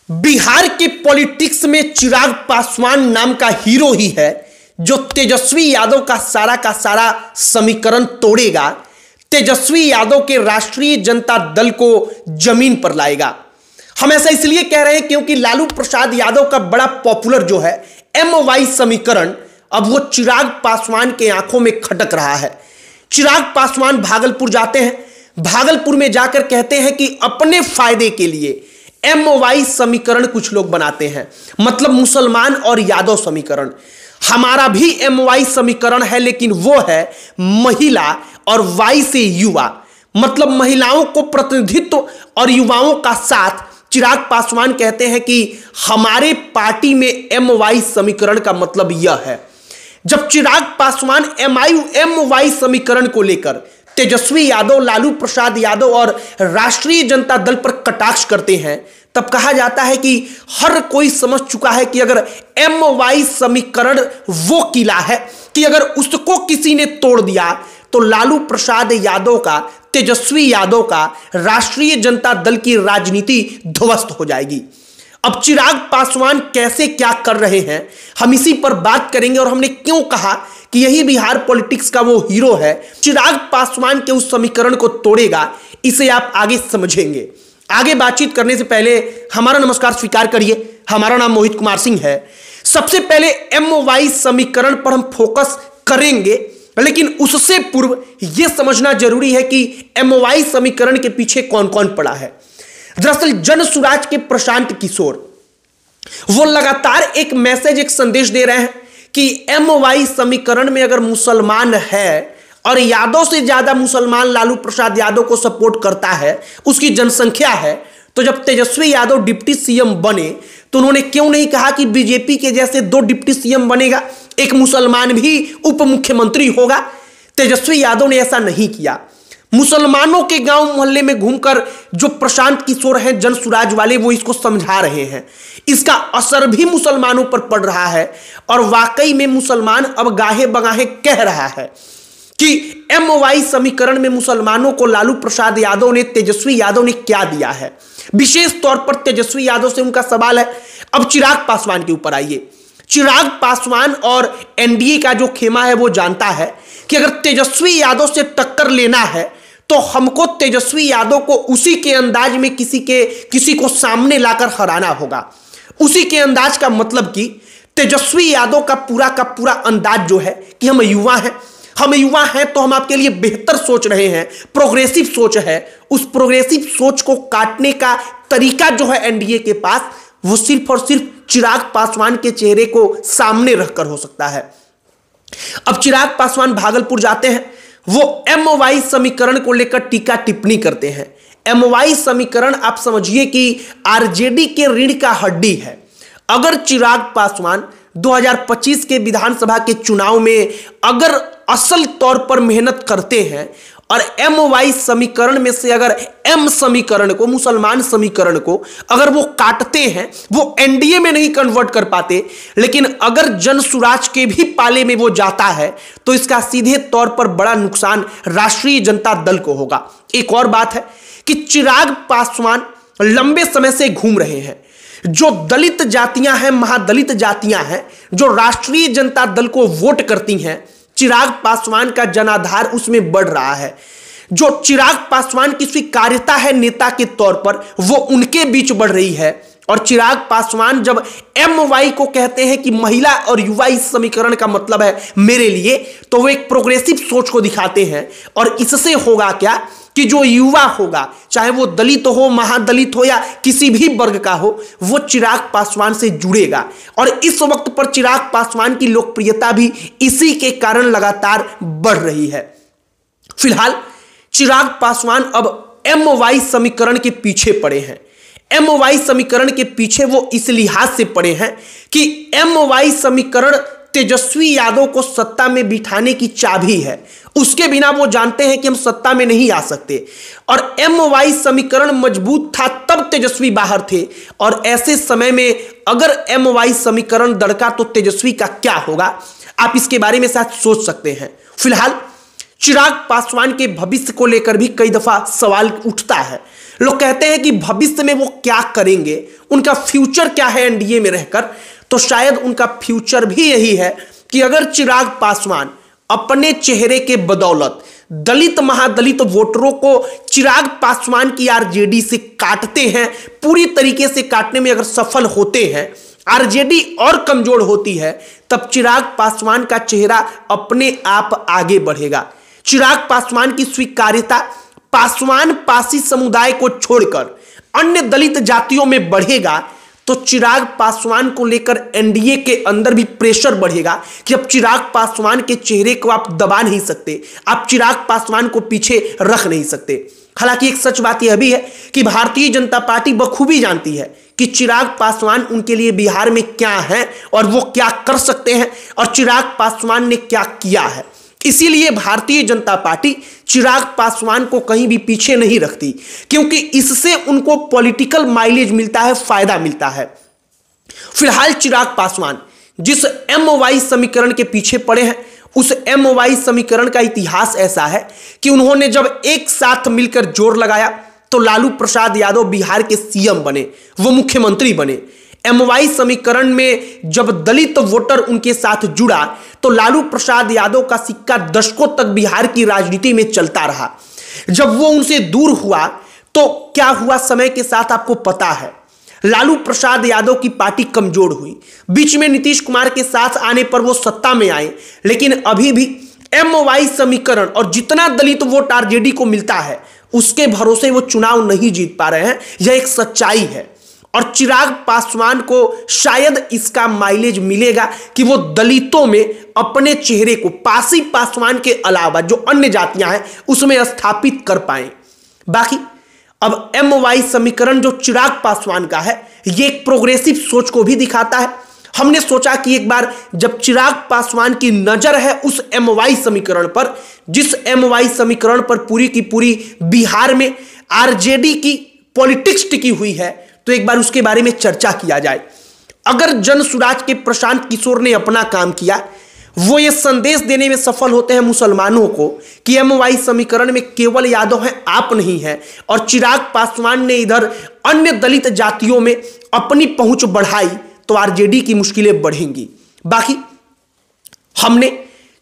बिहार के पॉलिटिक्स में चिराग पासवान नाम का हीरो ही है जो तेजस्वी यादव का सारा समीकरण तोड़ेगा, तेजस्वी यादव के राष्ट्रीय जनता दल को जमीन पर लाएगा। हम ऐसा इसलिए कह रहे हैं क्योंकि लालू प्रसाद यादव का बड़ा पॉपुलर जो है MY समीकरण अब वो चिराग पासवान के आंखों में खटक रहा है। चिराग पासवान भागलपुर जाते हैं, भागलपुर में जाकर कहते हैं कि अपने फायदे के लिए MY समीकरण कुछ लोग बनाते हैं, मतलब मुसलमान और यादव समीकरण। हमारा भी MY समीकरण है, लेकिन वो है महिला और Y से युवा, मतलब महिलाओं को प्रतिनिधित्व और युवाओं का साथ। चिराग पासवान कहते हैं कि हमारे पार्टी में MY समीकरण का मतलब यह है। जब चिराग पासवान MY समीकरण को लेकर तेजस्वी यादव, लालू प्रसाद यादव और राष्ट्रीय जनता दल पर कटाक्ष करते हैं, तब कहा जाता है कि हर कोई समझ चुका है कि अगर MY समीकरण वो किला है कि अगर उसको किसी ने तोड़ दिया तो लालू प्रसाद यादव का, तेजस्वी यादव का, राष्ट्रीय जनता दल की राजनीति ध्वस्त हो जाएगी। अब चिराग पासवान कैसे क्या कर रहे हैं, हम इसी पर बात करेंगे और हमने क्यों कहा कि यही बिहार पॉलिटिक्स का वो हीरो है। चिराग पासवान के उस समीकरण को तोड़ेगा, इसे आप आगे समझेंगे। आगे बातचीत करने से पहले हमारा नमस्कार स्वीकार करिए। हमारा नाम मोहित कुमार सिंह है। सबसे पहले MY समीकरण पर हम फोकस करेंगे, लेकिन उससे पूर्व यह समझना जरूरी है कि MY समीकरण के पीछे कौन कौन पड़ा है। दरअसल जनसुराज के प्रशांत किशोर वो लगातार एक मैसेज, एक संदेश दे रहे हैं कि MY समीकरण में अगर मुसलमान है और यादव से ज्यादा मुसलमान लालू प्रसाद यादव को सपोर्ट करता है, उसकी जनसंख्या है, तो जब तेजस्वी यादव डिप्टी CM बने तो उन्होंने क्यों नहीं कहा कि बीजेपी के जैसे 2 डिप्टी CM बनेगा, एक मुसलमान भी उप मुख्यमंत्री होगा। तेजस्वी यादव ने ऐसा नहीं किया। मुसलमानों के गांव मोहल्ले में घूमकर जो प्रशांत किशोर हैं जनसुराज वाले, वो इसको समझा रहे हैं। इसका असर भी मुसलमानों पर पड़ रहा है और वाकई में मुसलमान अब गाहे बगाहे कह रहा है कि MY समीकरण में मुसलमानों को लालू प्रसाद यादव ने, तेजस्वी यादव ने क्या दिया है। विशेष तौर पर तेजस्वी यादव से उनका सवाल है। अब चिराग पासवान के ऊपर आइए। चिराग पासवान और NDA का जो खेमा है वो जानता है कि अगर तेजस्वी यादव से टक्कर लेना है तो हमको तेजस्वी यादव को उसी के अंदाज में किसी को सामने लाकर हराना होगा। उसी के अंदाज का मतलब कि तेजस्वी यादव का पूरा अंदाज जो है कि हम युवा हैं तो हम आपके लिए बेहतर सोच रहे हैं, प्रोग्रेसिव सोच है। उस प्रोग्रेसिव सोच को काटने का तरीका जो है NDA के पास, वो सिर्फ और सिर्फ चिराग पासवान के चेहरे को सामने रखकर हो सकता है। अब चिराग पासवान भागलपुर जाते हैं, वो MY समीकरण को लेकर टीका टिप्पणी करते हैं। MY समीकरण आप समझिए कि RJD के रीढ़ का हड्डी है। अगर चिराग पासवान 2025 के विधानसभा के चुनाव में अगर असल तौर पर मेहनत करते हैं और MY समीकरण में से अगर M समीकरण को, मुसलमान समीकरण को अगर वो काटते हैं, वो NDA में नहीं कन्वर्ट कर पाते, लेकिन अगर जनसुराज के भी पाले में वो जाता है तो इसका सीधे तौर पर बड़ा नुकसान राष्ट्रीय जनता दल को होगा। एक और बात है कि चिराग पासवान लंबे समय से घूम रहे हैं। जो दलित जातियां हैं, महादलित जातियां हैं, जो राष्ट्रीय जनता दल को वोट करती हैं, चिराग पासवान का जनाधार उसमें बढ़ रहा है। जो चिराग पासवान की स्वीकार्यता है नेता के तौर पर, वो उनके बीच बढ़ रही है। और चिराग पासवान जब MY को कहते हैं कि महिला और युवा इस समीकरण का मतलब है मेरे लिए, तो वो एक प्रोग्रेसिव सोच को दिखाते हैं। और इससे होगा क्या कि जो युवा होगा, चाहे वो दलित हो, महादलित हो या किसी भी वर्ग का हो, वो चिराग पासवान से जुड़ेगा। और इस वक्त पर चिराग पासवान की लोकप्रियता भी इसी के कारण लगातार बढ़ रही है। फिलहाल चिराग पासवान अब MY समीकरण के पीछे पड़े हैं। MY समीकरण के पीछे वो इस लिहाज से पड़े हैं कि MY समीकरण तेजस्वी यादव को सत्ता में बिठाने की चाबी है। उसके बिना वो जानते हैं कि हम सत्ता में नहीं आ सकते। और MY समीकरण मजबूत था तब तेजस्वी बाहर थे, और ऐसे समय में अगर MY समीकरण दड़का तो तेजस्वी का क्या होगा, आप इसके बारे में शायद सोच सकते हैं। फिलहाल चिराग पासवान के भविष्य को लेकर भी कई दफा सवाल उठता है। लोग कहते हैं कि भविष्य में वो क्या करेंगे, उनका फ्यूचर क्या है एनडीए में रहकर, तो शायद उनका फ्यूचर भी यही है कि अगर चिराग पासवान अपने चेहरे के बदौलत दलित महादलित वोटरों को चिराग पासवान की आरजेडी से काटते हैं, पूरी तरीके से काटने में अगर सफल होते हैं, आरजेडी और कमजोर होती है, तब चिराग पासवान का चेहरा अपने आप आगे बढ़ेगा। चिराग पासवान की स्वीकार्यता पासवान पासी समुदाय को छोड़कर अन्य दलित जातियों में बढ़ेगा, तो चिराग पासवान को लेकर एनडीए के अंदर भी प्रेशर बढ़ेगा कि अब चिराग पासवान के चेहरे को आप दबा नहीं सकते, आप चिराग पासवान को पीछे रख नहीं सकते। हालांकि एक सच बात यह भी है कि भारतीय जनता पार्टी बखूबी जानती है कि चिराग पासवान उनके लिए बिहार में क्या है और वो क्या कर सकते हैं और चिराग पासवान ने क्या किया है। इसीलिए भारतीय जनता पार्टी चिराग पासवान को कहीं भी पीछे नहीं रखती, क्योंकि इससे उनको पॉलिटिकल माइलेज मिलता है, फायदा मिलता है। फिलहाल चिराग पासवान जिस एमओवाई समीकरण के पीछे पड़े हैं, उस एमओवाई समीकरण का इतिहास ऐसा है कि उन्होंने जब एक साथ मिलकर जोर लगाया तो लालू प्रसाद यादव बिहार के सीएम बने, वो मुख्यमंत्री बने। एमओवाई समीकरण में जब दलित वोटर उनके साथ जुड़ा तो लालू प्रसाद यादव का सिक्का दशकों तक बिहार की राजनीति में चलता रहा। जब वो उनसे दूर हुआ तो क्या हुआ समय के साथ आपको पता है, लालू प्रसाद यादव की पार्टी कमजोर हुई। बीच में नीतीश कुमार के साथ आने पर वो सत्ता में आए, लेकिन अभी भी एमओवाई समीकरण और जितना दलित वोट आरजेडी को मिलता है उसके भरोसे वो चुनाव नहीं जीत पा रहे हैं। यह एक सच्चाई है और चिराग पासवान को शायद इसका माइलेज मिलेगा कि वो दलितों में अपने चेहरे को पासी पासवान के अलावा जो अन्य जातियां हैं उसमें स्थापित कर पाए। बाकी अब एमओवाई समीकरण जो चिराग पासवान का है, ये एक प्रोग्रेसिव सोच को भी दिखाता है। हमने सोचा कि एक बार जब चिराग पासवान की नजर है उस एमओवाई समीकरण पर, जिस एमओवाई समीकरण पर पूरी की पूरी बिहार में आरजेडी की पॉलिटिक्स टिकी हुई है, तो एक बार उसके बारे में चर्चा किया जाए। अगर जन सुराज के प्रशांत किशोर ने अपना काम किया, वो ये संदेश देने में सफल होते हैं मुसलमानों को कि एमओवाई समीकरण में केवल यादव हैं, आप नहीं हैं, और चिराग पासवान ने इधर अन्य दलित जातियों में अपनी पहुंच बढ़ाई, तो आरजेडी की मुश्किलें बढ़ेंगी। बाकी हमने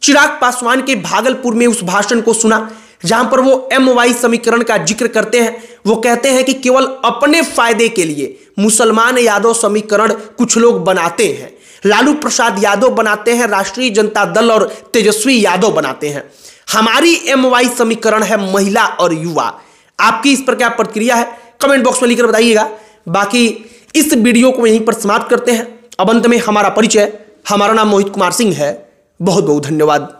चिराग पासवान के भागलपुर में उस भाषण को सुना जहां पर वो एमओवाई समीकरण का जिक्र करते हैं। वो कहते हैं कि केवल अपने फायदे के लिए मुसलमान यादव समीकरण कुछ लोग बनाते हैं, लालू प्रसाद यादव बनाते हैं, राष्ट्रीय जनता दल और तेजस्वी यादव बनाते हैं। हमारी एमओवाई समीकरण है महिला और युवा। आपकी इस पर क्या प्रतिक्रिया है, कमेंट बॉक्स में लिखकर बताइएगा। बाकी इस वीडियो को यहीं पर समाप्त करते हैं। अब अंत में हमारा परिचय, हमारा नाम मोहित कुमार सिंह है। बहुत बहुत धन्यवाद।